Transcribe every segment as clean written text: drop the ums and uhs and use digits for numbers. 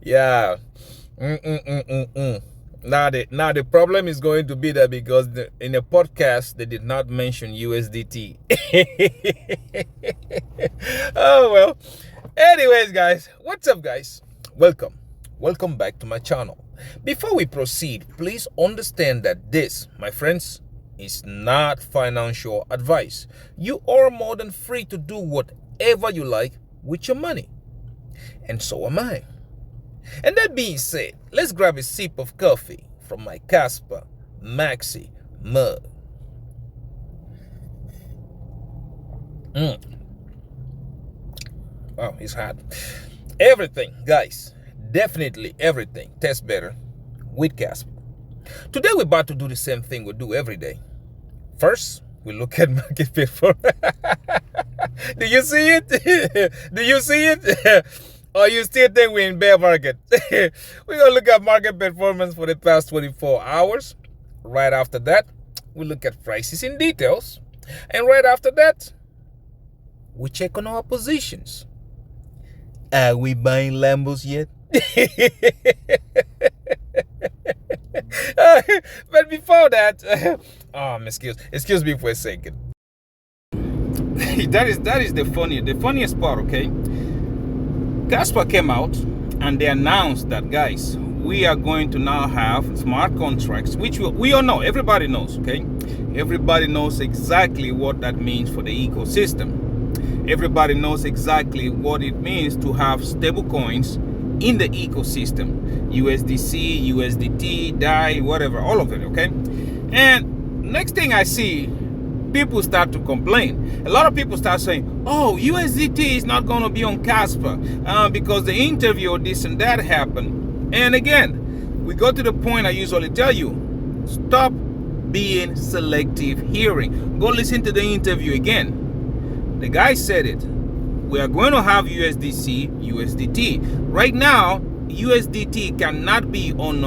Yeah. Mm-mm-mm-mm-mm. Now the problem is going to be that because in a podcast they did not mention USDT. Oh well. Anyways, guys, what's up, guys? Welcome back to my channel. Before we proceed, please understand that this, my friends, is not financial advice. You are more than free to do whatever you like with your money, and so am I. And that being said, let's grab a sip of coffee from my Casper Maxi mug. Wow, it's hot. Everything, guys, definitely everything tastes better with Casper. Today we're about to do the same thing we do every day. First, we look at market performance. Do you see it? Do you see it? Or you still think we're in bear market? We're going to look at market performance for the past 24 hours. Right after that, we look at prices in details. And right after that, we check on our positions. Are we buying Lambos yet? But before that, excuse me for a second. that is the funniest part, okay? Kaspa came out and they announced that, guys, we are going to now have smart contracts, which we all know, everybody knows, okay? Everybody knows exactly what that means for the ecosystem. Everybody knows exactly what it means to have stablecoins in the ecosystem. USDC, USDT, DAI, whatever, all of it, okay? And next thing I see, people start to complain. A lot of people start saying, oh, USDT is not going to be on Casper because the interview or this and that happened. And again, we go to the point I usually tell you, stop being selective hearing. Go listen to the interview again. The guy said it. We are going to have USDC, USDT. Right now, USDT cannot be on,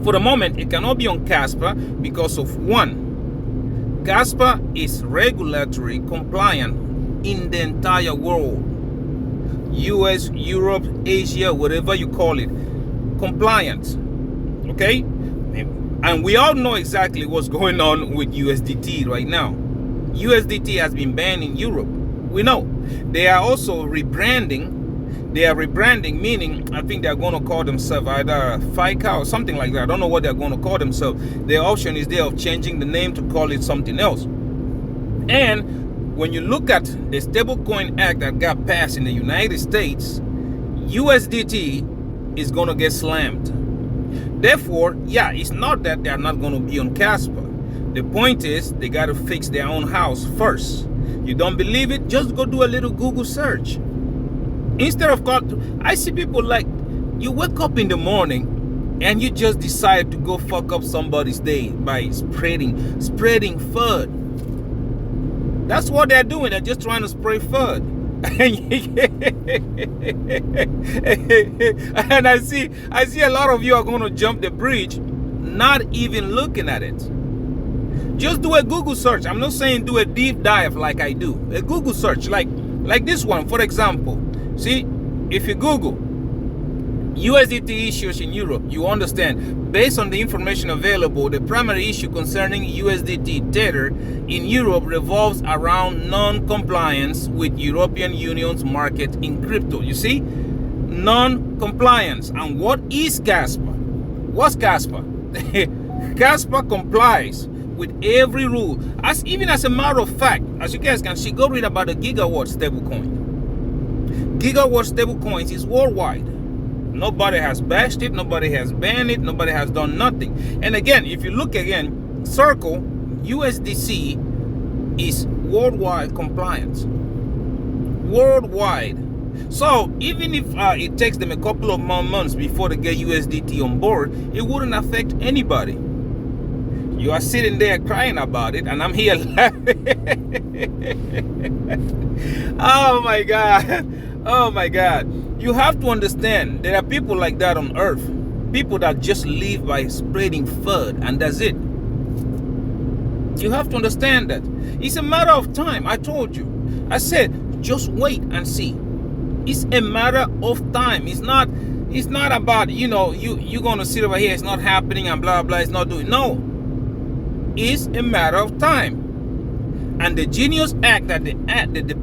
for the moment, it cannot be on Casper because of one, Casper is regulatory compliant in the entire world. US, Europe, Asia, whatever you call it, compliant. Okay? And we all know exactly what's going on with USDT right now. USDT has been banned in Europe. We know. They are also rebranding. They are rebranding, meaning I think they're going to call themselves either FICA or something like that. I don't know what they're going to call themselves. Their option is there of changing the name to call it something else. And when you look at the Stablecoin Act that got passed in the United States, USDT is going to get slammed. Therefore, yeah, it's not that they're not going to be on Casper. The point is they got to fix their own house first. You don't believe it? Just go do a little Google search. Instead of I see people like, you wake up in the morning and you just decide to go fuck up somebody's day by spreading FUD. That's what they're doing. They're just trying to spray FUD. And I see a lot of you are going to jump the bridge, not even looking at it. Just do a Google search. I'm not saying do a deep dive like I do. A Google search like this one, for example. See, if you Google USDT issues in Europe, you understand, based on the information available, the primary issue concerning USDT Tether in Europe revolves around non-compliance with European Union's market in crypto. You see? Non-compliance. And what is Casper? What's Casper? Casper complies with every rule. Even as a matter of fact, as you guys can see, go read about the Gigawatt stablecoin. Gigawatt stablecoins is worldwide. Nobody has bashed it, nobody has banned it, nobody has done nothing. And again, if you look again, Circle, USDC is worldwide compliance. Worldwide. So even if it takes them a couple of more months before they get USDT on board, it wouldn't affect anybody. You are sitting there crying about it, and I'm here laughing. Oh my God. Oh my God. You have to understand, there are people like that on earth. People that just live by spreading FUD, and that's it. You have to understand that. It's a matter of time. I told you. I said, just wait and see. It's a matter of time. It's not about, you're gonna sit over here, it's not happening and blah blah, it's not doing. No. It's a matter of time. And the Genius Act that they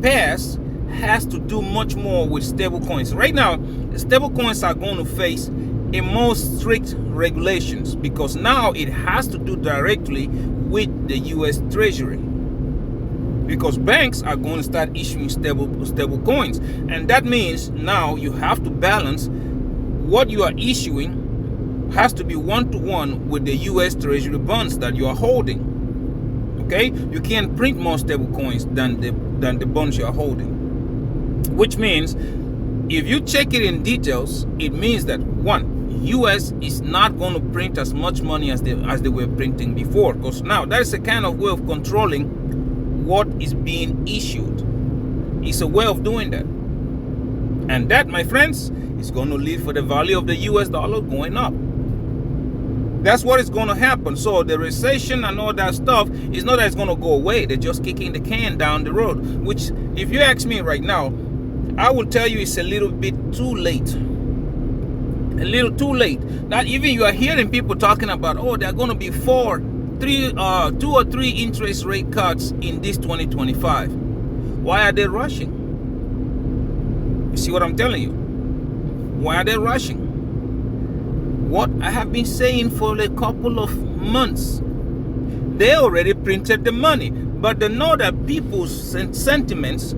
passed has to do much more with stablecoins. Right now, stablecoins are going to face a more strict regulations because now it has to do directly with the US Treasury. Because banks are going to start issuing stable coins. And that means now you have to balance what you are issuing has to be one-to-one with the US Treasury bonds that you are holding. Okay, you can't print more stable coins than the bonds you are holding. Which means, if you check it in details, it means that one, US is not going to print as much money as they were printing before, because now that is a kind of way of controlling what is being issued. It's a way of doing that, and that, my friends, is going to lead for the value of the US dollar going up. That's what is going to happen. So the recession and all that stuff is not that it's going to go away. They're just kicking the can down the road, which, if you ask me right now, I will tell you it's a little bit too late. A little too late. Now, even you are hearing people talking about, oh, there are going to be 2 or 3 interest rate cuts in this 2025. Why are they rushing? You see what I'm telling you? Why are they rushing? What I have been saying for a couple of months. They already printed the money, but they know that people's sentiments,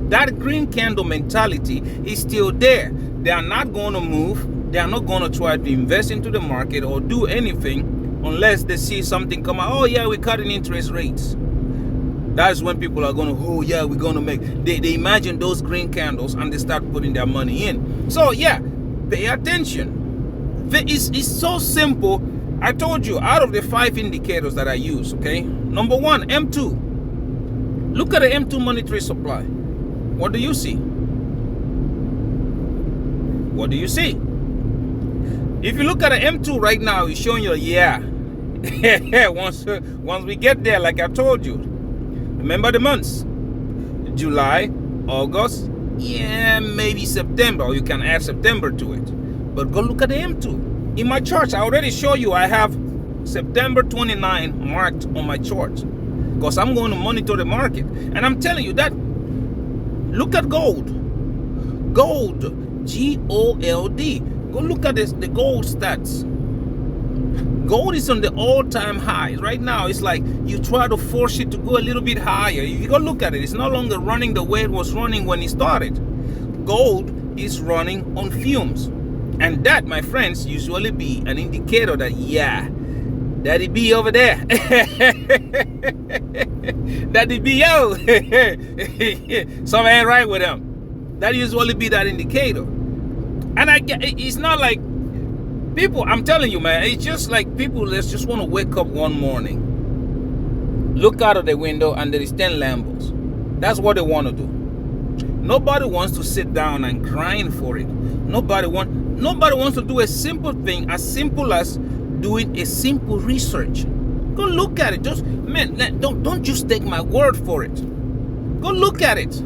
that green candle mentality is still there. They are not going to move. They are not going to try to invest into the market or do anything unless they see something come out. Oh yeah, we're cutting interest rates. That's when people are going to, oh yeah, we're going to make. They imagine those green candles and they start putting their money in. So yeah, pay attention. It's so simple. I told you, out of the 5 indicators that I use, okay? Number 1, M2. Look at the M2 monetary supply. What do you see? What do you see? If you look at the M2 right now, it's showing you, yeah. Once we get there, like I told you, remember the months? July, August, yeah, maybe September, or you can add September to it. But go look at the M2. In my charts, I already show you I have September 29 marked on my chart because I'm going to monitor the market. And I'm telling you that, look at gold. Gold, G-O-L-D. Go look at the gold stats. Gold is on the all-time highs. Right now, it's like you try to force it to go a little bit higher. If you go look at it, it's no longer running the way it was running when it started. Gold is running on fumes. And that, my friends, usually be an indicator that, yeah, that it be over there. That it be, yo. Something ain't right with them. That usually be that indicator. And it's not like people, I'm telling you, man, it's just like people that just want to wake up one morning, look out of the window, and there is 10 Lambos. That's what they want to do. Nobody wants to sit down and grind for it. Nobody wants to do a simple thing as simple as doing a simple research. Go look at it. Just, man, don't just take my word for it. Go look at it.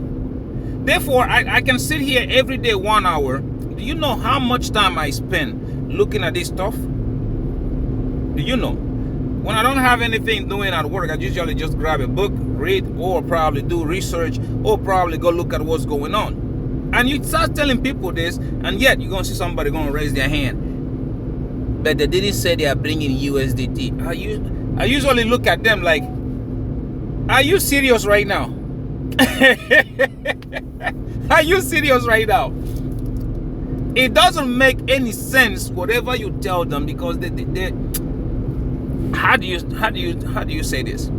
Therefore, I can sit here every day 1 hour. Do you know how much time I spend looking at this stuff? Do you know? When I don't have anything doing at work, I usually just grab a book, read, or probably do research, or probably go look at what's going on. And you start telling people this, and yet you're going to see somebody going to raise their hand. But they didn't say they are bringing USDT. I usually look at them like, are you serious right now? Are you serious right now? It doesn't make any sense whatever you tell them, because they how do you say this?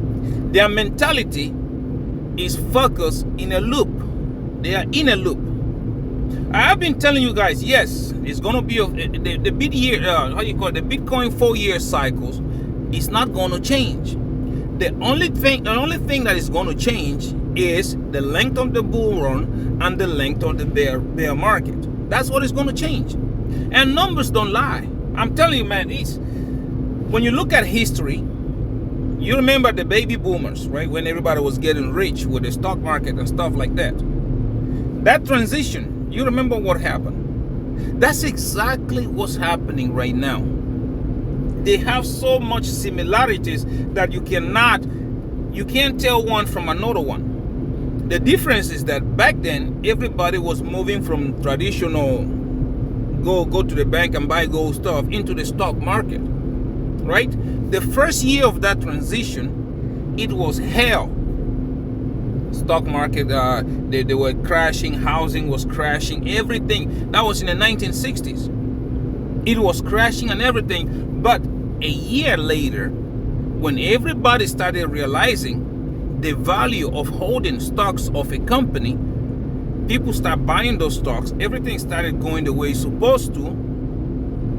Their mentality is focused in a loop. They are in a loop. I have been telling you guys, yes, it's gonna be the big year. The Bitcoin 4-year cycles is not gonna change. The only thing that is gonna change is the length of the bull run and the length of the bear market. That's what is gonna change. And numbers don't lie. I'm telling you, man. When you look at history, you remember the baby boomers, right? When everybody was getting rich with the stock market and stuff like that. That transition, You remember what happened? That's exactly what's happening right now. They have so much similarities that you can't tell one from another one. The difference is that back then, everybody was moving from traditional go to the bank and buy gold stuff into the stock market, right? The first year of that transition, it was hell. Stock market, they were crashing, housing was crashing, everything. That was in the 1960s. It was crashing and everything. But a year later, when everybody started realizing the value of holding stocks of a company, people start buying those stocks, everything started going the way it's supposed to,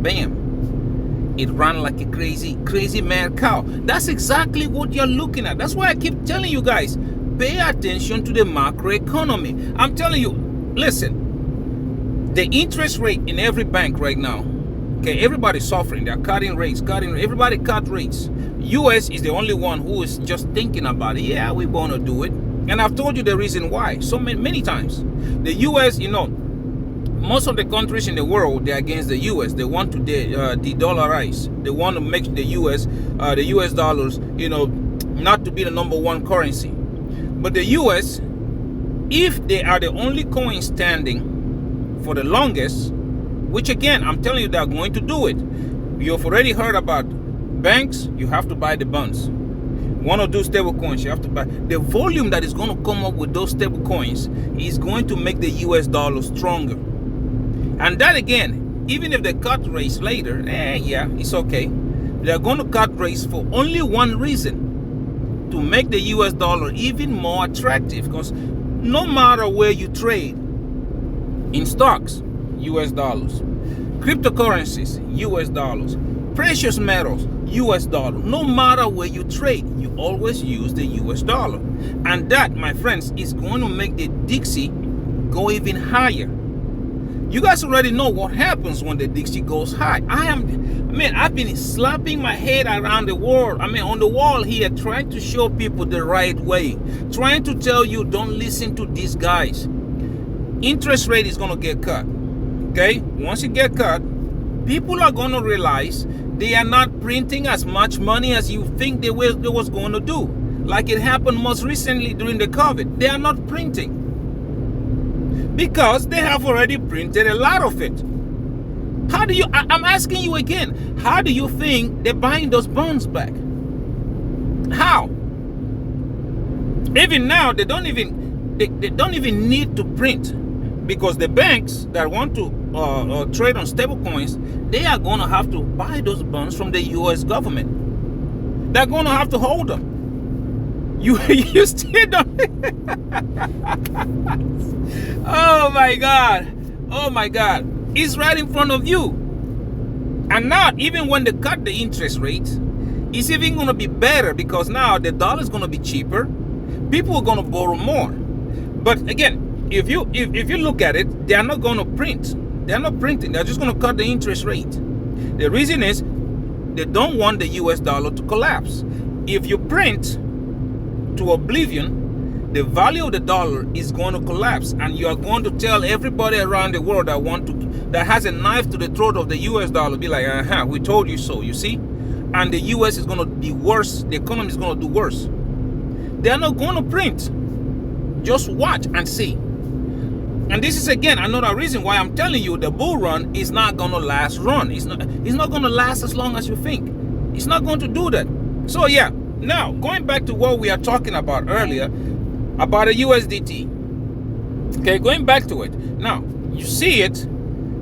bam, it ran like a crazy mad cow. That's exactly what you're looking at. That's why I keep telling you guys, pay attention to the macroeconomy. I'm telling you, listen, the interest rate in every bank right now, okay, everybody's suffering. They're cutting rates, everybody cut rates. US is the only one who is just thinking about it. Yeah, we're going to do it. And I've told you the reason why so many times. The US, most of the countries in the world, they're against the US. They want to de-dollarize. They want to make the US dollars, not to be the number one currency. But the US, if they are the only coin standing for the longest, which again, I'm telling you, they're going to do it. You've already heard about banks, you have to buy the bonds. Want to do stable coins, you have to buy. The volume that is going to come up with those stable coins is going to make the US dollar stronger. And that again, even if they cut rates later, yeah, it's okay. They're going to cut rates for only one reason: to make the US dollar even more attractive. Because no matter where you trade, in stocks, US dollars, cryptocurrencies, US dollars, precious metals, US dollar. No matter where you trade, you always use the US dollar. And that, my friends, is going to make the Dixie go even higher. You guys already know what happens when the Dixie goes high. I've been slapping my head around the world. On the wall here, trying to show people the right way. Trying to tell you, don't listen to these guys. Interest rate is going to get cut. Okay? Once it get cut, people are going to realize they are not printing as much money as you think they was going to do. Like it happened most recently during the COVID. They are not printing. Because they have already printed a lot of it. I'm asking you again, how do you think they're buying those bonds back? How? Even now, they don't even need to print. Because the banks that want to trade on stablecoins, they are going to have to buy those bonds from the US government. They're going to have to hold them. You still don't. Oh my God. It's right in front of you. And now, even when they cut the interest rate, it's even going to be better because now the dollar is going to be cheaper. People are going to borrow more. But again, if you look at it, they are not going to print. They're not printing. They're just going to cut the interest rate. The reason is they don't want the US dollar to collapse. If you print to oblivion, the value of the dollar is going to collapse, and you are going to tell everybody around the world that has a knife to the throat of the US dollar, be like, we told you so, you see? And the US is going to be worse. The economy is going to do worse. They are not going to print. Just watch and see. And this is again another reason why I'm telling you the bull run is not going to last run. It's not going to last as long as you think. It's not going to do that. So yeah, now going back to what we are talking about earlier about a USDT. Okay, going back to it. Now, you see it.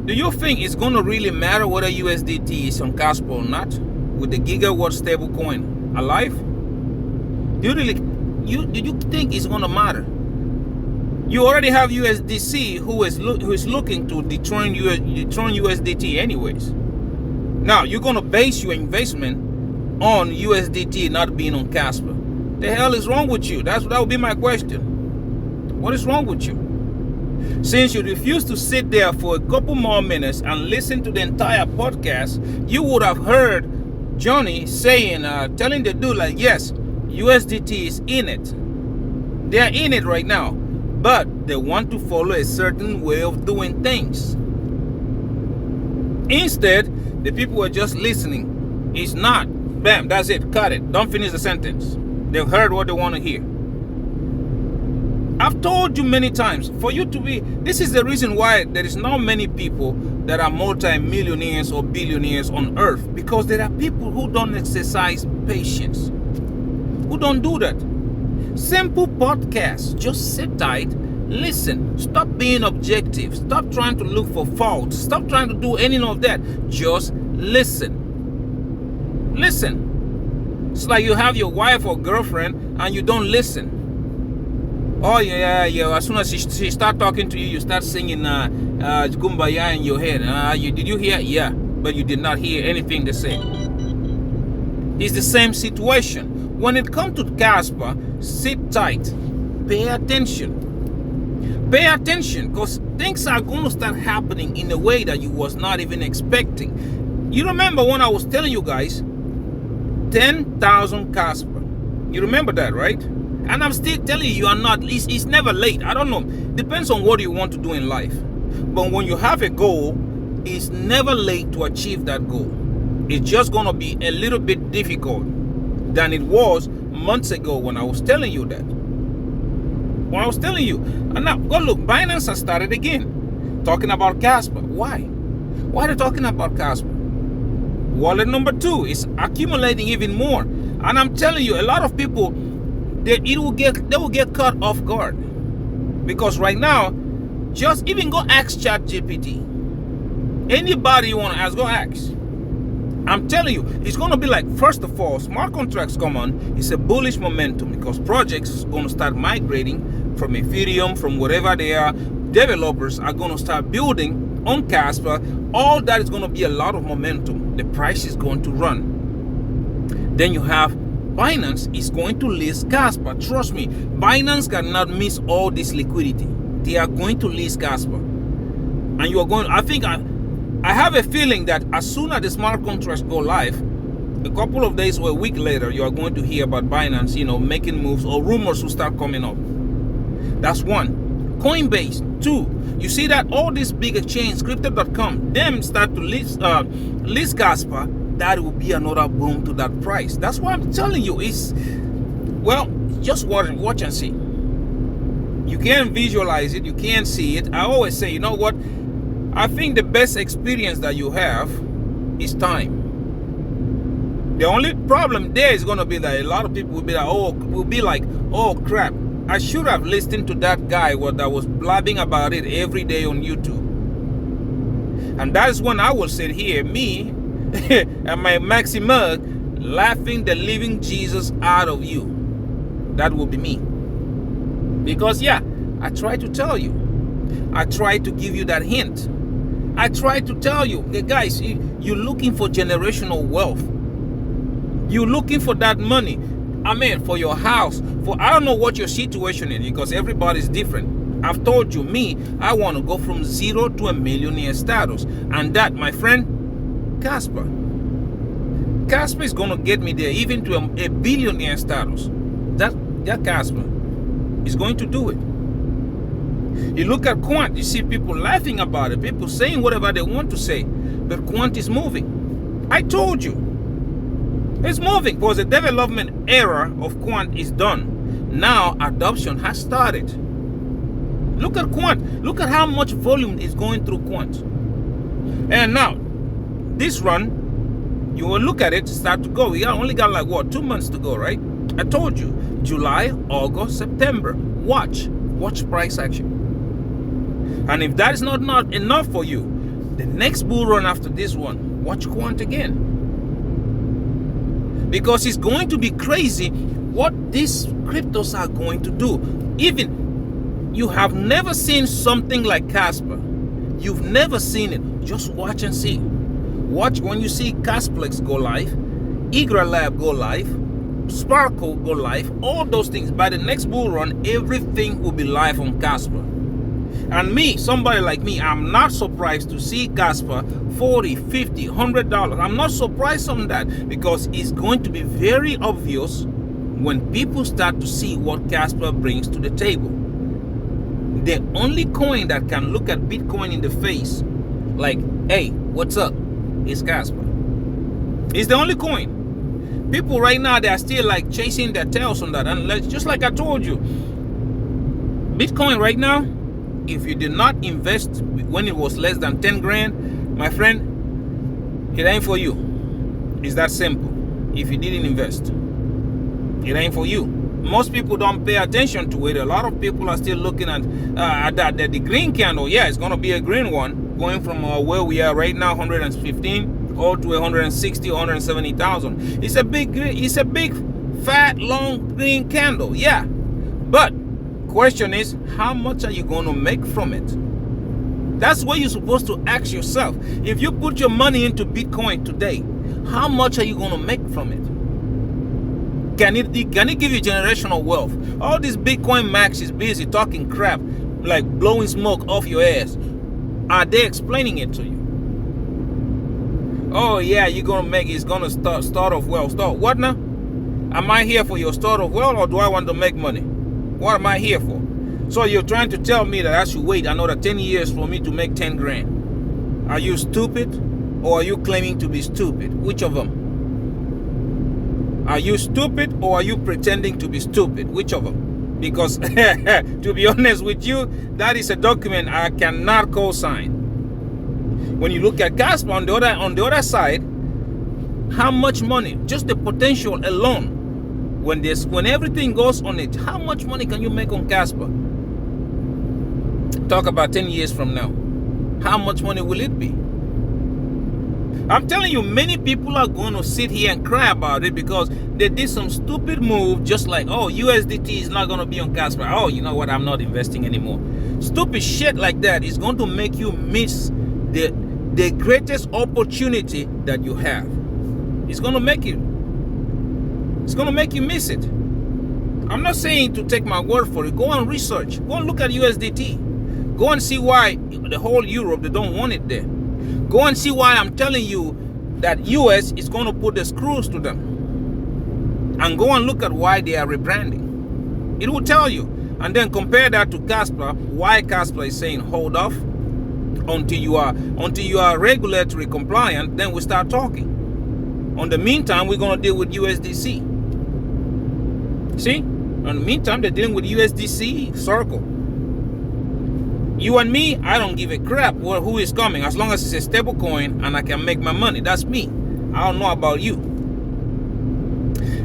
Do you think it's going to really matter whether USDT is on Casper or not with the gigawatt stablecoin alive? Do you think it's going to matter? You already have USDC who is looking to dethrone USDT anyways. Now, you're going to base your investment on USDT not being on Casper. The hell is wrong with you? That would be my question. What is wrong with you? Since you refuse to sit there for a couple more minutes and listen to the entire podcast, you would have heard Johnny saying, telling the dude like, yes, USDT is in it. They're in it right now. but they want to follow a certain way of doing things. Instead, the people were just listening. It's not. Bam, that's it. Cut it. Don't finish the sentence. They've heard what they want to hear. I've told you many times, for you to be, this is the reason why there is not many people that are multi-millionaires or billionaires on earth, because there are people who don't exercise patience, who don't do that. Simple podcast, just sit tight, listen, stop being objective, stop trying to look for faults, stop trying to do any of that, just listen. Listen. It's like you have your wife or girlfriend and you don't listen. Oh yeah. As soon as she start talking to you, you start singing Kumbaya in your head. Did you hear? Yeah, but you did not hear anything they say. It's the same situation. When it comes to Casper, sit tight. Pay attention. Pay attention, because things are going to start happening in a way that you was not even expecting. You remember when I was telling you guys 10,000 Casper? You remember that, right? And I'm still telling you, you are not, it's never late. I don't know. Depends on what you want to do in life. But when you have a goal, it's never late to achieve that goal. It's just going to be a little bit difficult than it was months ago when I was telling you that. When I was telling you. And now, go look, Binance has started again. Talking about Casper. Why? Why are they talking about Casper? Wallet number 2 is accumulating even more. And I'm telling you, a lot of people, they will get caught off guard, because right now, just even go ask ChatGPT. Anybody you want to ask, go ask. I'm telling you, it's going to be like, first of all, smart contracts come on. It's a bullish momentum, because projects are going to start migrating from Ethereum, from wherever they are. Developers are going to start building on Casper. All that is going to be a lot of momentum. The price is going to run. Then you have Binance is going to list Casper. Trust me, Binance cannot miss all this liquidity. They are going to list Casper. And you are going, I have a feeling that as soon as the smart contracts go live, a couple of days or a week later, you are going to hear about Binance, making moves, or rumors will start coming up. That's one. Coinbase, 2. You see that all these big exchanges, crypto.com, them start to list Casper. That will be another boom to that price. That's why I'm telling you, just watch and see. You can't visualize it, you can't see it. I always say, you know what? I think the best experience that you have is time. The only problem there is going to be that a lot of people will be like, oh crap, I should have listened to that guy that was blabbing about it every day on YouTube. And that is when I will sit here, me, and my maxi mug, laughing the living Jesus out of you. That will be me. Because I try to tell you. I try to give you that hint. I try to tell you, guys, you're looking for generational wealth. You're looking for that money. For your house. I don't know what your situation is, because everybody's different. I've told you, I want to go from 0 to a millionaire status. And that, my friend, Casper is going to get me there, even to a billionaire status. That Casper is going to do it. You look at Quant, you see people laughing about it, people saying whatever they want to say, but Quant is moving. I told you, it's moving, because the development era of Quant is done. Now adoption has started. Look at Quant. Look at how much volume is going through Quant. And now, this run, you will look at it, start to go. We only got 2 months to go, right? I told you, July, August, September. Watch price action. And if that is not enough for you, the next bull run after this one, watch Quant again. Because it's going to be crazy what these cryptos are going to do. Even you have never seen something like Casper. You've never seen it. Just watch and see. Watch when you see Casplex go live, Igra Lab go live, Sparkle go live, all those things. By the next bull run, everything will be live on Casper. And somebody like me, I'm not surprised to see Casper $40, $50, $100. I'm not surprised on that, because it's going to be very obvious when people start to see what Casper brings to the table. The only coin that can look at Bitcoin in the face, like, hey, what's up, is Casper. It's the only coin. People right now, they are still like chasing their tails on that. And just like I told you, Bitcoin right now, if you did not invest when it was less than 10 grand, my friend, it ain't for you. It's that simple. If you didn't invest, it ain't for you. Most people don't pay attention to it. A lot of people are still looking at that the green candle. Yeah, it's going to be a green one, going from where we are right now, 115, all to 160, 170,000. It's a big, fat, long green candle. Yeah, but question is, how much are you going to make from it? That's what you're supposed to ask yourself. If you put your money into Bitcoin today, how much are you going to make from it? Can it give you generational wealth? All this Bitcoin Max is busy talking crap, like blowing smoke off your ass. Are they explaining it to you? Oh yeah, you're gonna make it's gonna start off well. Start what now? Am I here for your start off well, or do I want to make money? What am I here for? So you're trying to tell me that I should wait another 10 years for me to make 10 grand? Are you stupid, or are you claiming to be stupid? Which of them? Are you stupid, or are you pretending to be stupid? Which of them? Because to be honest with you, that is a document I cannot co-sign. When you look at Casper on the other side, how much money, just the potential alone, when everything goes on it, how much money can you make on Casper? Talk about 10 years from now. How much money will it be? I'm telling you, many people are going to sit here and cry about it because they did some stupid move, just like, oh, USDT is not going to be on Casper. Oh, you know what? I'm not investing anymore. Stupid shit like that is going to make you miss the greatest opportunity that you have. It's going to make you miss it. I'm not saying to take my word for it. Go and research. Go and look at USDT. Go and see why the whole Europe, they don't want it there. Go and see why I'm telling you that US is going to put the screws to them. And go and look at why they are rebranding. It will tell you. And then compare that to Casper, why Casper is saying hold off until you are regulatory compliant, then we start talking. On the meantime, we're going to deal with USDC. See? In the meantime, they're dealing with USDC Circle. You and me, I don't give a crap who is coming, as long as it's a stable coin and I can make my money. That's me. I don't know about you.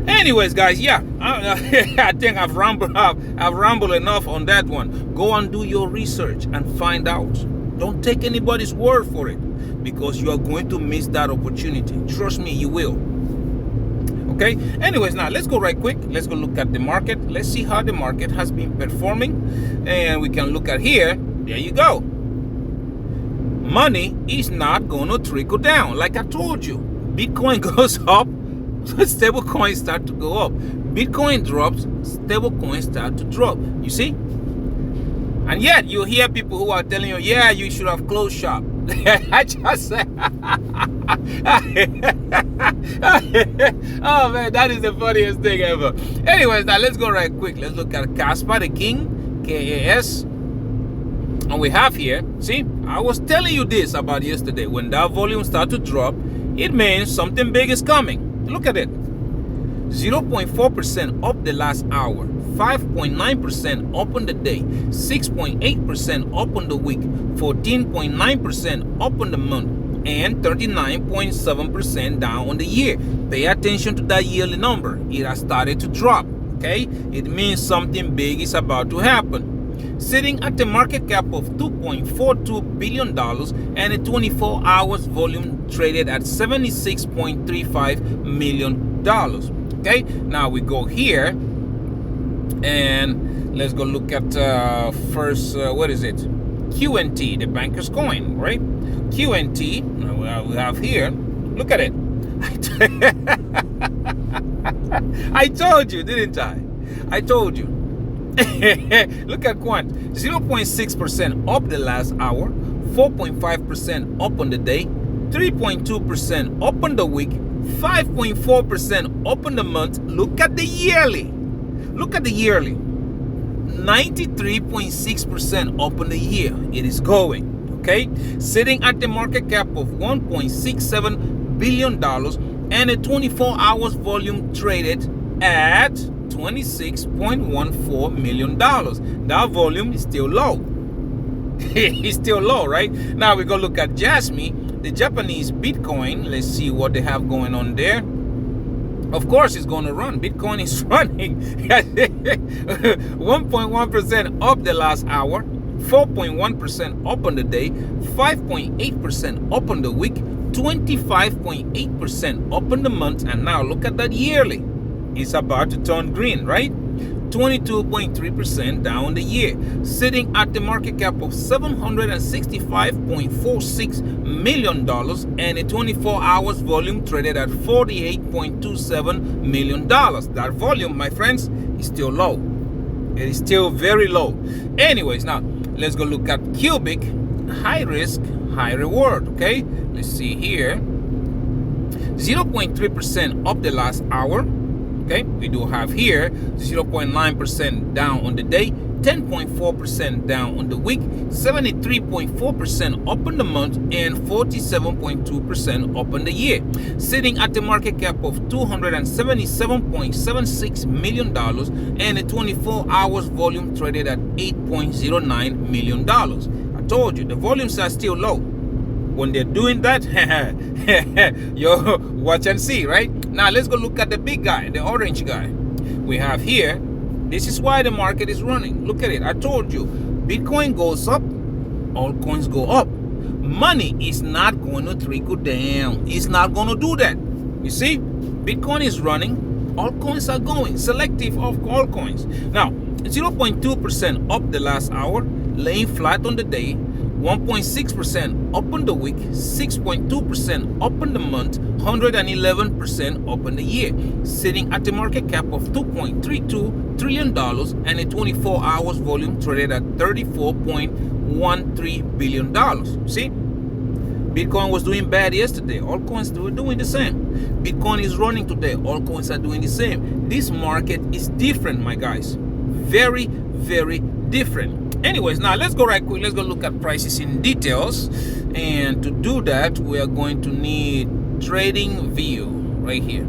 Anyways, guys, yeah, I think I've rambled enough on that one. Go and do your research and find out. Don't take anybody's word for it, because you are going to miss that opportunity. Trust me, you will. Okay. Anyways, now let's go right quick. Let's go look at the market. Let's see how the market has been performing, and we can look at here. There you go. Money is not going to trickle down. Like I told you, Bitcoin goes up, stable coins start to go up. Bitcoin drops, stable coins start to drop. You see? And yet you hear people who are telling you, yeah, you should have closed shop. I just said, oh man, that is the funniest thing ever. Anyways, now let's go right quick. Let's look at Kaspa, the king, KAS. And we have here, see, I was telling you this about yesterday. When that volume starts to drop, it means something big is coming. Look at it. 0.4% up the last hour, 5.9% up on the day, 6.8% up on the week, 14.9% up on the month, and 39.7% down on the year. Pay attention to that yearly number. It has started to drop, okay? It means something big is about to happen. Sitting at a market cap of $2.42 billion and a 24 hours volume traded at $76.35 million. Okay, now we go here and let's go look at first, what is it? QNT, the banker's coin, right? QNT, we have here, look at it. I told you, didn't I? I told you. Look at Quant, 0.6% up the last hour, 4.5% up on the day, 3.2% up on the week, 5.4% up on the month. Look at the yearly. Look at the yearly. 93.6% up on the year. It is going. Okay, sitting at the market cap of $1.67 billion and a 24 hours volume traded at $26.14 million. That volume is still low. It's still low, right? Now we're going to look at Jasmi, the Japanese Bitcoin. Let's see what they have going on there. Of course, it's going to run. Bitcoin is running 1.1% up the last hour, 4.1% up on the day, 5.8% up on the week, 25.8% up on the month, and now look at that yearly. It's about to turn green, right? 22.3% down the year, sitting at the market cap of $765.46 million and a 24 hours volume traded at $48.27 million. That volume, my friends, is still low. It is still very low. Anyways, now let's go look at Cubic. High risk, high reward. Okay, let's see here. 0.3% up the last hour. Okay, we do have here 0.9% down on the day, 10.4% down on the week, 73.4% up on the month, and 47.2% up on the year, sitting at the market cap of $277.76 million and a 24 hours volume traded at $8.09 million. I told you, the volumes are still low. When they're doing that, yo, watch and see, right? Now let's go look at the big guy, the orange guy. We have here, this is why the market is running. Look at it. I told you, Bitcoin goes up, altcoins go up. Money is not going to trickle down. It's not going to do that. You see, Bitcoin is running, altcoins are going, selective of altcoins. Now, 0.2% up the last hour, laying flat on the day, 1.6% up on the week, 6.2% up on the month, 111% up on the year, sitting at the market cap of $2.32 trillion and a 24 hours volume traded at $34.13 billion. See, Bitcoin was doing bad yesterday. Altcoins were doing the same. Bitcoin is running today. Altcoins are doing the same. This market is different, my guys. Very, very different. Anyways, now let's go right quick. Let's go look at prices in details. And to do that, we are going to need trading view right here.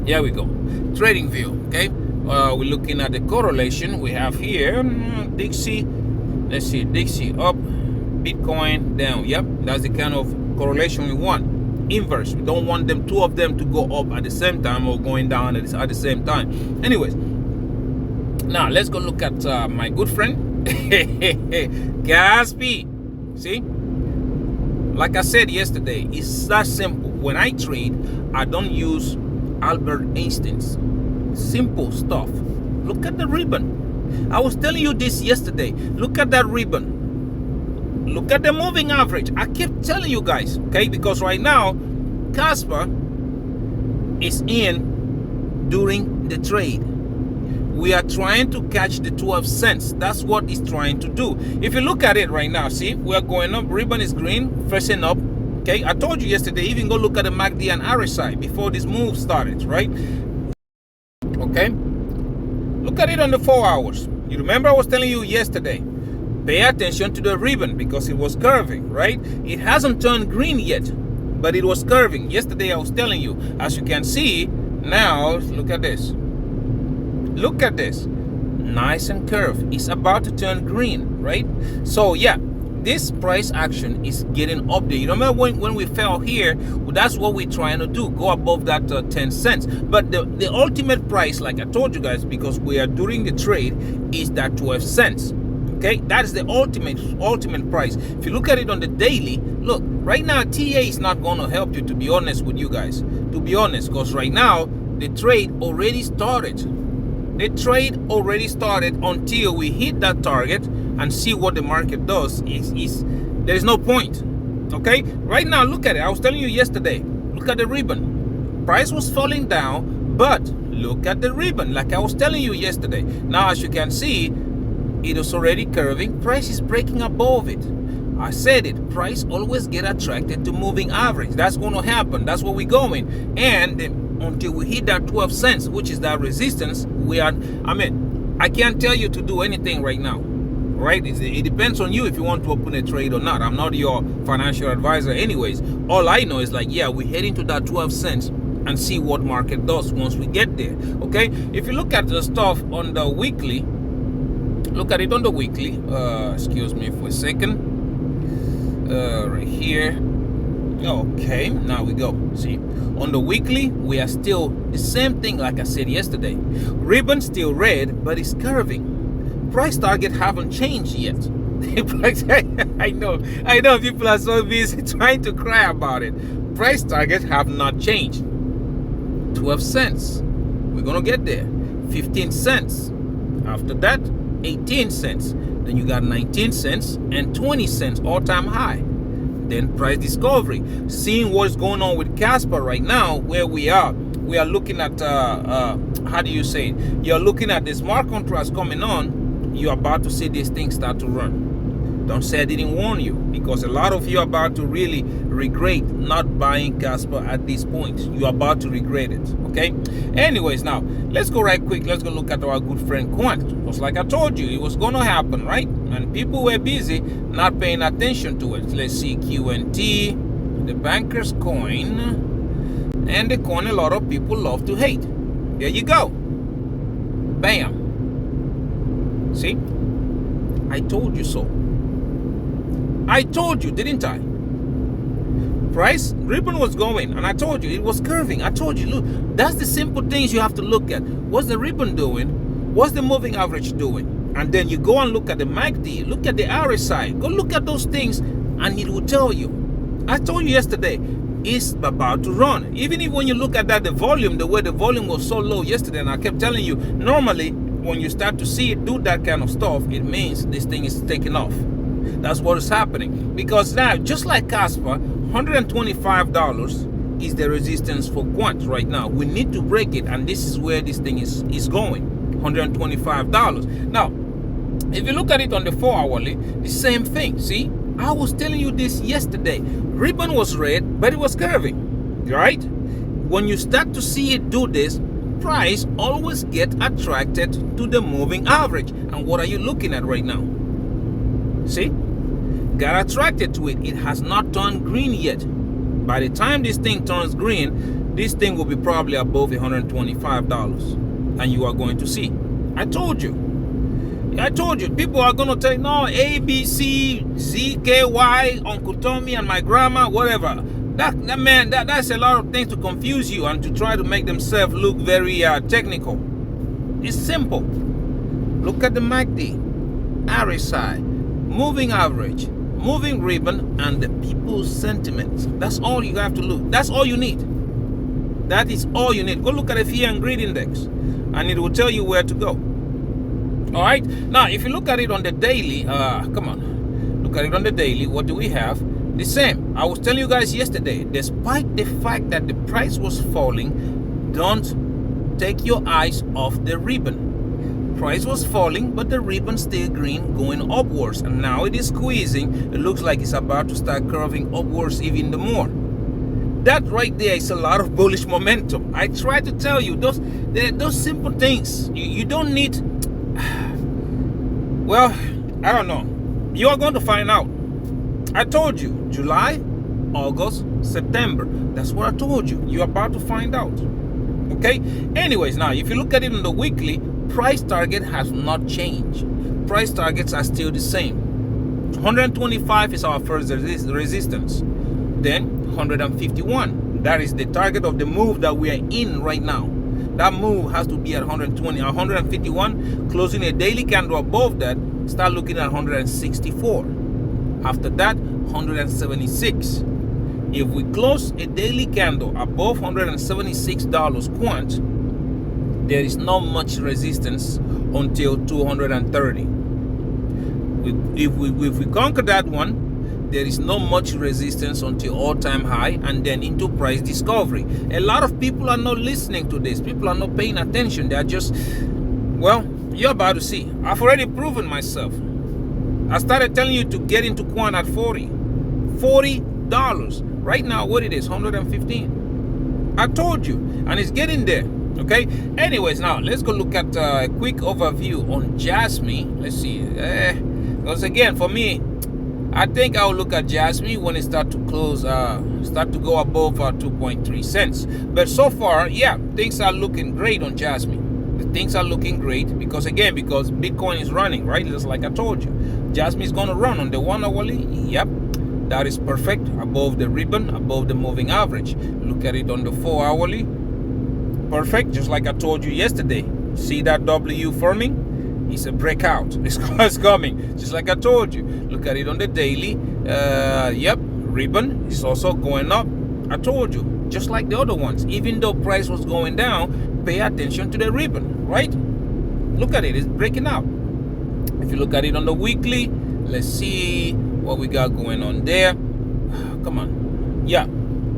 Here we go. Trading view. Okay. We're looking at the correlation we have here. Dixie. Let's see. Dixie up. Bitcoin down. Yep. That's the kind of correlation we want. Inverse. We don't want them, two of them, to go up at the same time or going down at the same time. Anyways. Now let's go look at my good friend Kaspa. See, like I said yesterday, it's that simple. When I trade, I don't use Albert Einstein's. Simple stuff. Look at the ribbon. I was telling you this yesterday. Look at that ribbon. Look at the moving average. I kept telling you guys, okay, because right now Casper is in during the trade. We are trying to catch the 12 cents. That's what it's trying to do. If you look at it right now, see, we are going up. Ribbon is green, facing up. Okay, I told you yesterday, even go look at the MACD and RSI before this move started, right? Okay, look at it on the 4 hours. You remember I was telling you yesterday, pay attention to the ribbon because it was curving, right? It hasn't turned green yet, but it was curving. Yesterday I was telling you, as you can see, now look at this. Look at this, nice and curved. It's about to turn green, right? So yeah, this price action is getting up there. You remember when we fell here, well, that's what we're trying to do, go above that 10 cents. But the ultimate price, like I told you guys, because we are during the trade, is that 12 cents. Okay, that is the ultimate price. If you look at it on the daily, look, right now TA is not going to help you, to be honest with you guys, to be honest, because right now the trade already started. The trade already started until we hit that target and see what the market does. There is no point. Okay, right now look at it. I was telling you yesterday, look at the ribbon. Price was falling down, but look at the ribbon, like I was telling you yesterday. Now as you can see, it is already curving. Price is breaking above it. I said it, price always get attracted to moving average. That's going to happen. That's where we're going. And until we hit that 12 cents, which is that resistance, I can't tell you to do anything right now, right? It depends on you if you want to open a trade or not. I'm not your financial advisor anyways. All I know is like, yeah, we're heading to that 12 cents and see what market does once we get there, okay? If you look at the stuff on the weekly, look at it on the weekly. Excuse me for a second. Right here. Okay, now we go. See, on the weekly, we are still the same thing like I said yesterday. Ribbon still red, but it's curving. Price target haven't changed yet. I know people are so busy trying to cry about it. Price target have not changed. 12 cents. We're gonna get there. 15 cents. After that, 18 cents. Then you got 19 cents and 20 cents all-time high. Then price discovery. Seeing what's going on with Casper right now, where we are looking at how do you say it? You're looking at the smart contracts coming on. You're about to see this thing start to run. Don't say I didn't warn you, because a lot of you are about to really regret not buying Casper at this point. You're about to regret it, okay? Anyways, now, let's go right quick. Let's go look at our good friend Quant. Because like I told you, it was going to happen, right? And people were busy not paying attention to it. Let's see, QNT, the banker's coin, and the coin a lot of people love to hate. There you go. Bam. See? I told you so. I told you, didn't I? Price, ribbon was going, and I told you it was curving. I told you, look, that's the simple things you have to look at. What's the ribbon doing? What's the moving average doing? And then you go and look at the MACD, look at the RSI, go look at those things, and it will tell you. I told you yesterday, it's about to run. Even if when you look at that, the volume, the way the volume was so low yesterday, and I kept telling you, normally when you start to see it do that kind of stuff, it means this thing is taking off. That's what is happening. Because now, just like Casper, $125 is the resistance for Quant right now. We need to break it, and this is where this thing is going. $125. Now, if you look at it on the 4-hourly, the same thing. See, I was telling you this yesterday. Ribbon was red, but it was curving, right? When you start to see it do this, price always get attracted to the moving average. And what are you looking at right now? See, got attracted to it. It has not turned green yet. By the time this thing turns green, this thing will be probably above $125, and you are going to see. I told you. People are going to tell you, no, A, B, C, Z, K, Y, Uncle Tommy and my grandma, whatever. That's a lot of things to confuse you and to try to make themselves look very technical. It's simple. Look at the MACD, RSI, moving average, moving ribbon, and the people's sentiments. That's all you have to look. That's all you need. That is all you need. Go look at the fear and greed index, and it will tell you where to go. All right. Now, if you look at it on the daily, come on, look at it on the daily. What do we have? The same. I was telling you guys yesterday, despite the fact that the price was falling, don't take your eyes off the ribbon. Price was falling, but the ribbon still green, going upwards, and now it is squeezing. It looks like it's about to start curving upwards even more. That right there is a lot of bullish momentum. I try to tell you those simple things. You don't need. Well, I don't know. You are going to find out. I told you, July, August, September. That's what I told you. You're about to find out. Okay? Anyways, now, if you look at it on the weekly, price target has not changed. Price targets are still the same. 125 is our first resistance. Then 151. That is the target of the move that we are in right now. That move has to be at 151, closing a daily candle above that. Start looking at 164. After that, 176. If we close a daily candle above $176 Quant, there is not much resistance until 230. If we conquer that one, there is not much resistance until all-time high, and then into price discovery. A lot of people are not listening to this. People are not paying attention. They are just, well, you're about to see. I've already proven myself. I started telling you to get into Quant at $40. Right now, what it is, 115. I told you, and it's getting there. Okay. Anyways, now let's go look at a quick overview on Jasmi. Let's see. Because again, for me, I think I'll look at Jasmi when it start to close, start to go above 2.3 cents. But so far, yeah, things are looking great on Jasmi. Things are looking great because Bitcoin is running, right? Just like I told you, Jasmi is going to run on the 1 hourly. Yep, that is perfect, above the ribbon, above the moving average. Look at it on the 4 hourly. Perfect, just like I told you yesterday. See that W forming? It's a breakout. It's coming, just like I told you. Look at it on the daily. Yep, ribbon is also going up. I told you, just like the other ones. Even though price was going down, pay attention to the ribbon, right? Look at it, it's breaking out. If you look at it on the weekly, let's see what we got going on there. Come on. Yeah,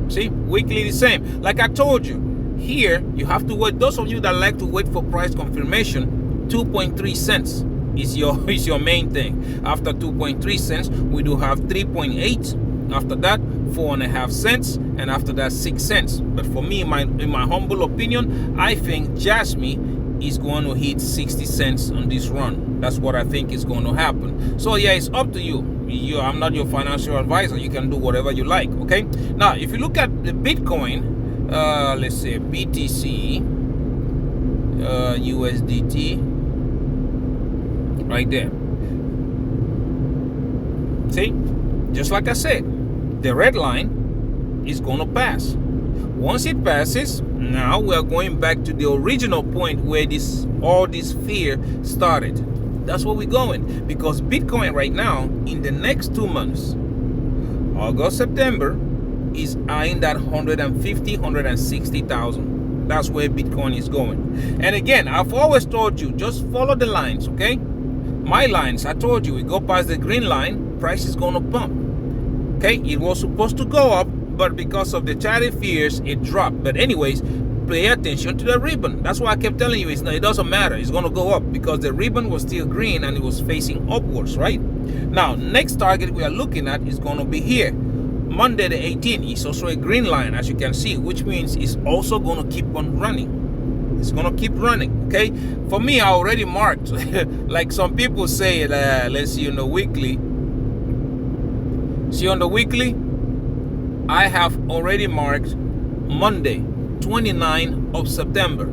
see, weekly the same. Like I told you, here you have to wait. Those of you that like to wait for price confirmation, 2.3 cents is your main thing. After 2.3 cents, we do have 3.8. After that, 4.5 cents, and after that, 6 cents. But for me, in my humble opinion, I think Jasmi is going to hit 60 cents on this run. That's what I think is going to happen. So yeah, it's up to you. I'm not your financial advisor. You can do whatever you like. Okay. Now, if you look at the Bitcoin, let's say BTC, USDT, right there. See, just like I said, the red line is going to pass. Once it passes, now we are going back to the original point where all this fear started. That's where we're going, because Bitcoin right now, in the next 2 months, August, September, is eyeing that 150, 160,000. That's where Bitcoin is going. And again, I've always told you, just follow the lines, okay? My lines, I told you, we go past the green line, price is going to pump. Okay, it was supposed to go up, but because of the tariff fears, it dropped. But anyways, pay attention to the ribbon. That's why I kept telling you, it doesn't matter. It's going to go up because the ribbon was still green and it was facing upwards, right? Now, next target we are looking at is going to be here. Monday the 18th is also a green line, as you can see, which means it's also going to keep on running. It's going to keep running, okay? For me, I already marked. Like some people say, let's see on the weekly. See on the weekly, I have already marked Monday, 29th of September.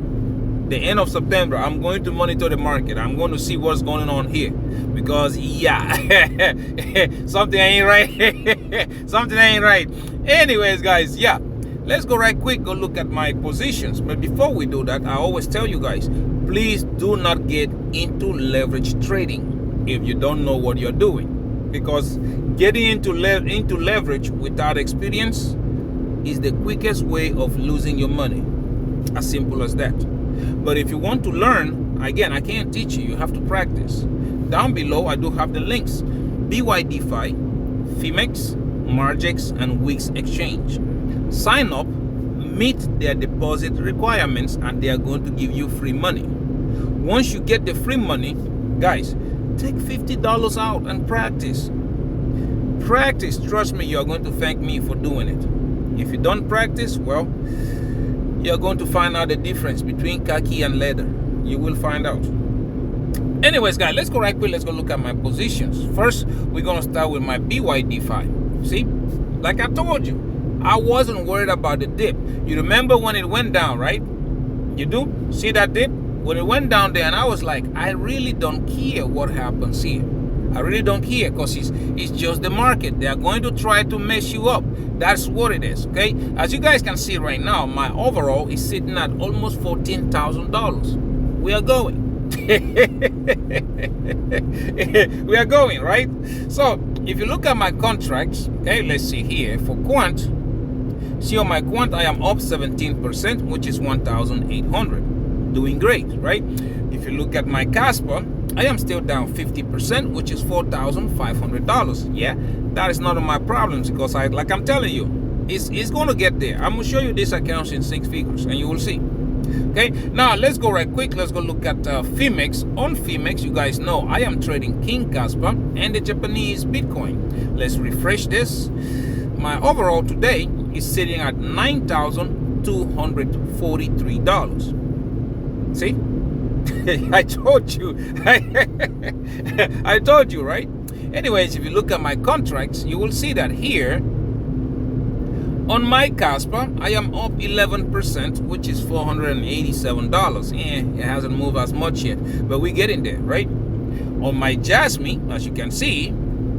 The end of September, I'm going to monitor the market. I'm going to see what's going on here. Because, yeah, something ain't right. Something ain't right. Anyways, guys, yeah. Let's go right quick, go look at my positions. But before we do that, I always tell you guys, please do not get into leverage trading if you don't know what you're doing. Because getting into leverage without experience is the quickest way of losing your money. As simple as that. But if you want to learn, again, I can't teach you. You have to practice. Down below, I do have the links. Bydfi, Phemex, Margex, and Wix Exchange. Sign up, meet their deposit requirements, and they are going to give you free money. Once you get the free money, guys, take $50 out and practice. Practice. Trust me, you're going to thank me for doing it. If you don't practice, well, you're going to find out the difference between khaki and leather. You will find out. Anyways, guys, let's go right quick. Let's go look at my positions. First, we're going to start with my Bydfi. See, like I told you, I wasn't worried about the dip. You remember when it went down, right? You do? See that dip? When it went down there, and I was like, I really don't care what happens here. I really don't care, because it's just the market. They are going to try to mess you up. That's what it is, okay? As you guys can see right now, my overall is sitting at almost $14,000. We are going. We are going, right? So if you look at my contracts, okay, let's see here. For Quant, see on my Quant, I am up 17%, which is 1,800. Doing great, right? If you look at my Casper, I am still down 50%, which is $4,500. Yeah, that is none of my problems, because like I'm telling you, it's going to get there. I'm going to show you this accounts in 6 figures, and you will see. Okay, now let's go right quick. Let's go look at Phemex. On Phemex, you guys know I am trading King Kaspa and the Japanese Bitcoin. Let's refresh this. My overall today is sitting at $9,243. See? I told you. I told you, right? Anyways, if you look at my contracts, you will see that here on my Casper, I am up 11%, which is $487. It hasn't moved as much yet, but we're getting there, right? On my Jasmi, as you can see,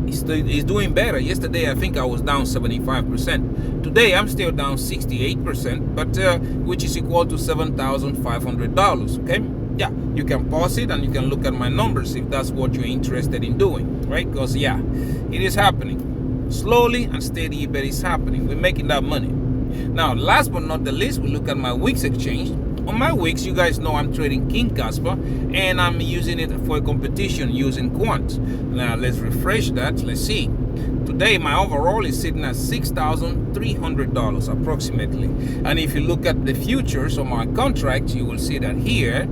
it's doing better. Yesterday, I think I was down 75%. Today, I'm still down 68%, but which is equal to $7,500. Okay? Yeah, you can pause it and you can look at my numbers if that's what you're interested in doing, right? Because yeah, it is happening slowly and steady, but it's happening. We're making that money. Now, last but not the least, we look at my Wix exchange. On my Wix, you guys know I'm trading King Kaspa, and I'm using it for a competition using Quant. Now, let's refresh that. Let's see. Today, my overall is sitting at $6,300 approximately. And if you look at the futures on my contract, you will see that here,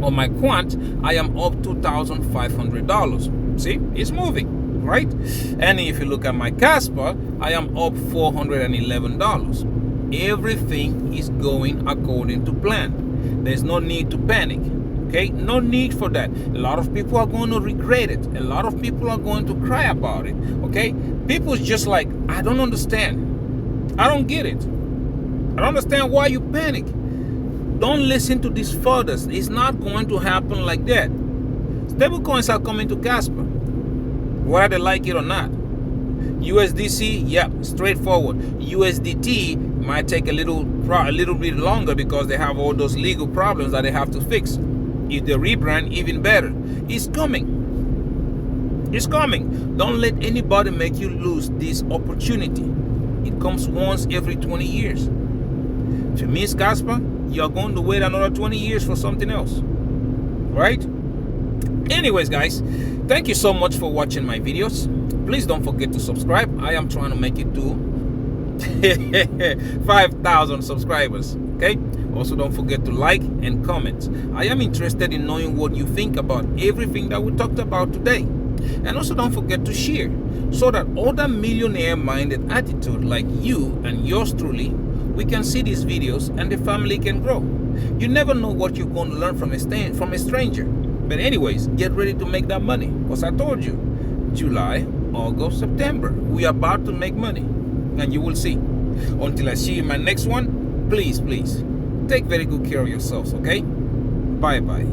on my Quant, I am up $2,500. See, it's moving, right? And if you look at my Casper, I am up $411. Everything is going according to plan. There's no need to panic. Okay, no need for that. A lot of people are going to regret it. A lot of people are going to cry about it. Okay, people's just like, I don't understand. I don't get it. I don't understand why you panic. Don't listen to these fathers. It's not going to happen like that. Stablecoins are coming to Casper, whether they like it or not. USDC, yeah, straightforward. USDT might take a little bit longer because they have all those legal problems that they have to fix. If they rebrand, even better. It's coming. It's coming. Don't let anybody make you lose this opportunity. It comes once every 20 years. To miss Casper, you're going to wait another 20 years for something else. Right? Anyways, guys, thank you so much for watching my videos. Please don't forget to subscribe. I am trying to make it to 5,000 subscribers. Okay? Also, don't forget to like and comment. I am interested in knowing what you think about everything that we talked about today. And also, don't forget to share so that other millionaire-minded attitude like you and yours truly, we can see these videos and the family can grow. You never know what you're going to learn from a stranger. But anyways, get ready to make that money. Because I told you, July, August, September, we are about to make money. And you will see. Until I see you in my next one, please, please, take very good care of yourselves, okay? Bye-bye.